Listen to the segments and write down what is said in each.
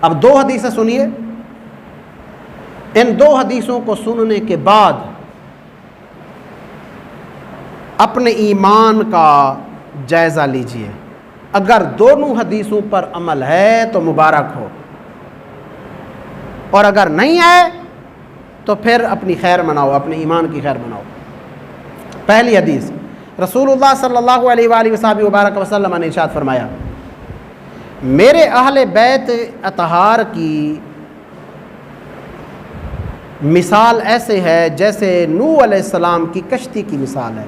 اب دو حدیثیں سنیے، ان دو حدیثوں کو سننے کے بعد اپنے ایمان کا جائزہ لیجئے۔ اگر دونوں حدیثوں پر عمل ہے تو مبارک ہو، اور اگر نہیں ہے تو پھر اپنی خیر مناؤ، اپنے ایمان کی خیر مناؤ۔ پہلی حدیث، رسول اللہ صلی اللہ علیہ وآلہ وصحبہ وبارک وسلم نے ارشاد فرمایا، میرے اہل بیت اطہار کی مثال ایسے ہے جیسے نوح علیہ السلام کی کشتی کی مثال ہے۔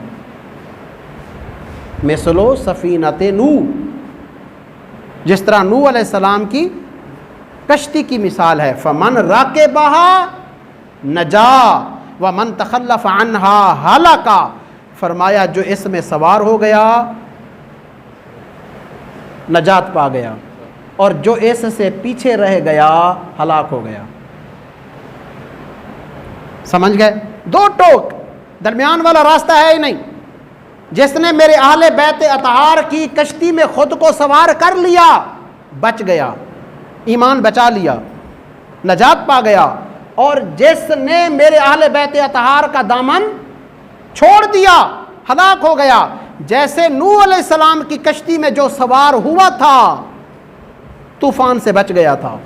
مثلو سفینۃ نوح، جس طرح نوح علیہ السلام کی کشتی کی مثال ہے۔ فمن راکبہا نجا ومن تخلف عنہا ہلکا، فرمایا جو اس میں سوار ہو گیا نجات پا گیا، اور جو اس سے پیچھے رہ گیا ہلاک ہو گیا۔ سمجھ گئے؟ دو ٹوک، درمیان والا راستہ ہے ہی نہیں۔ جس نے میرے اہل بیت اطہار کی کشتی میں خود کو سوار کر لیا بچ گیا، ایمان بچا لیا، نجات پا گیا، اور جس نے میرے اہل بیت اطہار کا دامن چھوڑ دیا ہلاک ہو گیا۔ جیسے نوح علیہ السلام کی کشتی میں جو سوار ہوا تھا طوفان سے بچ گیا تھا،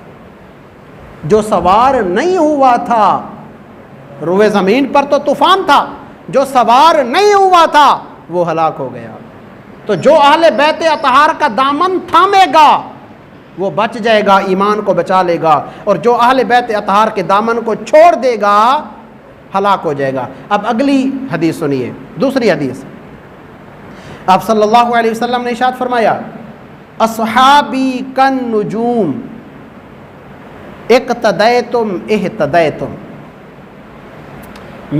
جو سوار نہیں ہوا تھا، روئے زمین پر تو طوفان تھا، جو سوار نہیں ہوا تھا وہ ہلاک ہو گیا۔ تو جو اہل بیت اطہار کا دامن تھامے گا وہ بچ جائے گا، ایمان کو بچا لے گا، اور جو اہل بیت اطہار کے دامن کو چھوڑ دے گا ہلاک ہو جائے گا۔ اب اگلی حدیث سنیے، دوسری حدیث، آپ صلی اللہ علیہ وسلم نے ارشاد فرمایا، اصحابی کن نجوم اقتدیتم اہتدیتم،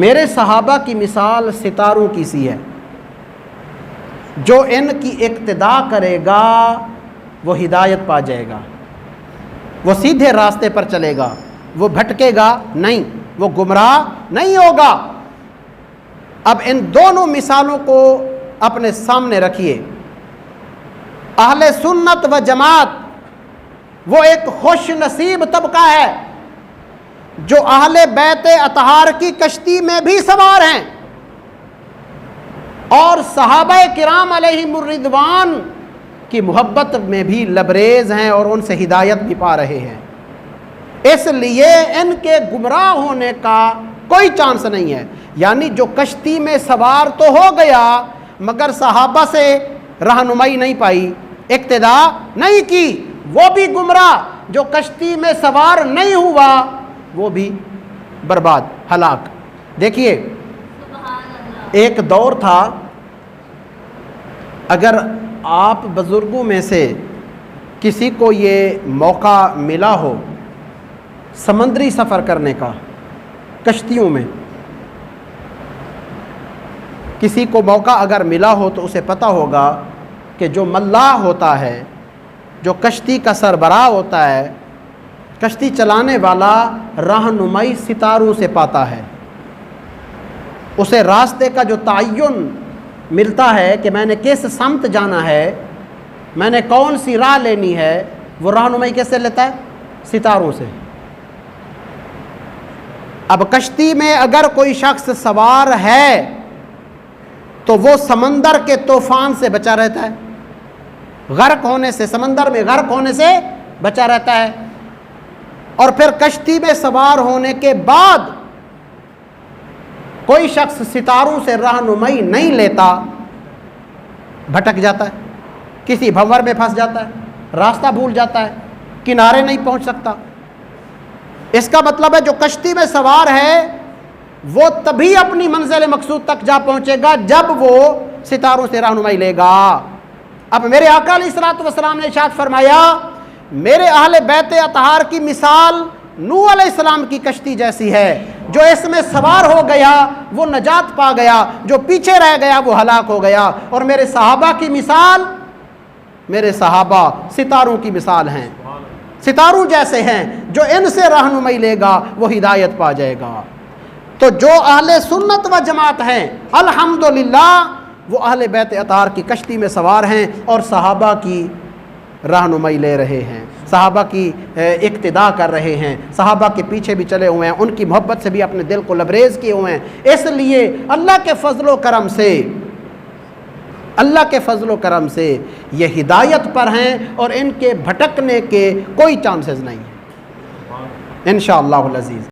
میرے صحابہ کی مثال ستاروں کی سی ہے، جو ان کی اقتدا کرے گا وہ ہدایت پا جائے گا، وہ سیدھے راستے پر چلے گا، وہ بھٹکے گا نہیں، وہ گمراہ نہیں ہوگا۔ اب ان دونوں مثالوں کو اپنے سامنے رکھیے۔ اہل سنت و جماعت وہ ایک خوش نصیب طبقہ ہے جو اہل بیت اطہار کی کشتی میں بھی سوار ہیں، اور صحابہ کرام علیہم الرضوان کی محبت میں بھی لبریز ہیں، اور ان سے ہدایت بھی پا رہے ہیں۔ اس لیے ان کے گمراہ ہونے کا کوئی چانس نہیں ہے۔ یعنی جو کشتی میں سوار تو ہو گیا مگر صحابہ سے رہنمائی نہیں پائی، اقتدا نہیں کی، وہ بھی گمراہ۔ جو کشتی میں سوار نہیں ہوا وہ بھی برباد، ہلاک۔ دیکھیے ایک دور تھا، اگر آپ بزرگوں میں سے کسی کو یہ موقع ملا ہو سمندری سفر کرنے کا، کشتیوں میں کسی کو موقع اگر ملا ہو تو اسے پتہ ہوگا کہ جو ملاح ہوتا ہے، جو کشتی کا سربراہ ہوتا ہے، کشتی چلانے والا رہنمائی ستاروں سے پاتا ہے۔ اسے راستے کا جو تعین ملتا ہے کہ میں نے کس سمت جانا ہے، میں نے کون سی راہ لینی ہے، وہ رہنمائی کیسے لیتا ہے؟ ستاروں سے۔ اب کشتی میں اگر کوئی شخص سوار ہے تو وہ سمندر کے طوفان سے بچا رہتا ہے، غرق ہونے سے، سمندر میں غرق ہونے سے بچا رہتا ہے، اور پھر کشتی میں سوار ہونے کے بعد کوئی شخص ستاروں سے رہنمائی نہیں لیتا، بھٹک جاتا ہے، کسی بھنور میں پھنس جاتا ہے، راستہ بھول جاتا ہے، کنارے نہیں پہنچ سکتا۔ اس کا مطلب ہے جو کشتی میں سوار ہے وہ تبھی اپنی منزل مقصود تک جا پہنچے گا جب وہ ستاروں سے رہنمائی لے گا۔ اب میرے آقا علیہ الصلوۃ والسلام نے ارشاد فرمایا، میرے اہل بیت اطہار کی مثال نوح علیہ السلام کی کشتی جیسی ہے، جو اس میں سوار ہو گیا وہ نجات پا گیا، جو پیچھے رہ گیا وہ ہلاک ہو گیا۔ اور میرے صحابہ کی مثال، میرے صحابہ ستاروں کی مثال ہیں، ستاروں جیسے ہیں، جو ان سے رہنمائی لے گا وہ ہدایت پا جائے گا۔ تو جو اہل سنت و جماعت ہیں الحمدللہ وہ اہل بیت اطہار کی کشتی میں سوار ہیں اور صحابہ کی رہنمائی لے رہے ہیں، صحابہ کی اقتداء کر رہے ہیں، صحابہ کے پیچھے بھی چلے ہوئے ہیں، ان کی محبت سے بھی اپنے دل کو لبریز کیے ہوئے ہیں۔ اس لیے اللہ کے فضل و کرم سے یہ ہدایت پر ہیں اور ان کے بھٹکنے کے کوئی چانسز نہیں ہیں انشاءاللہ العزیز۔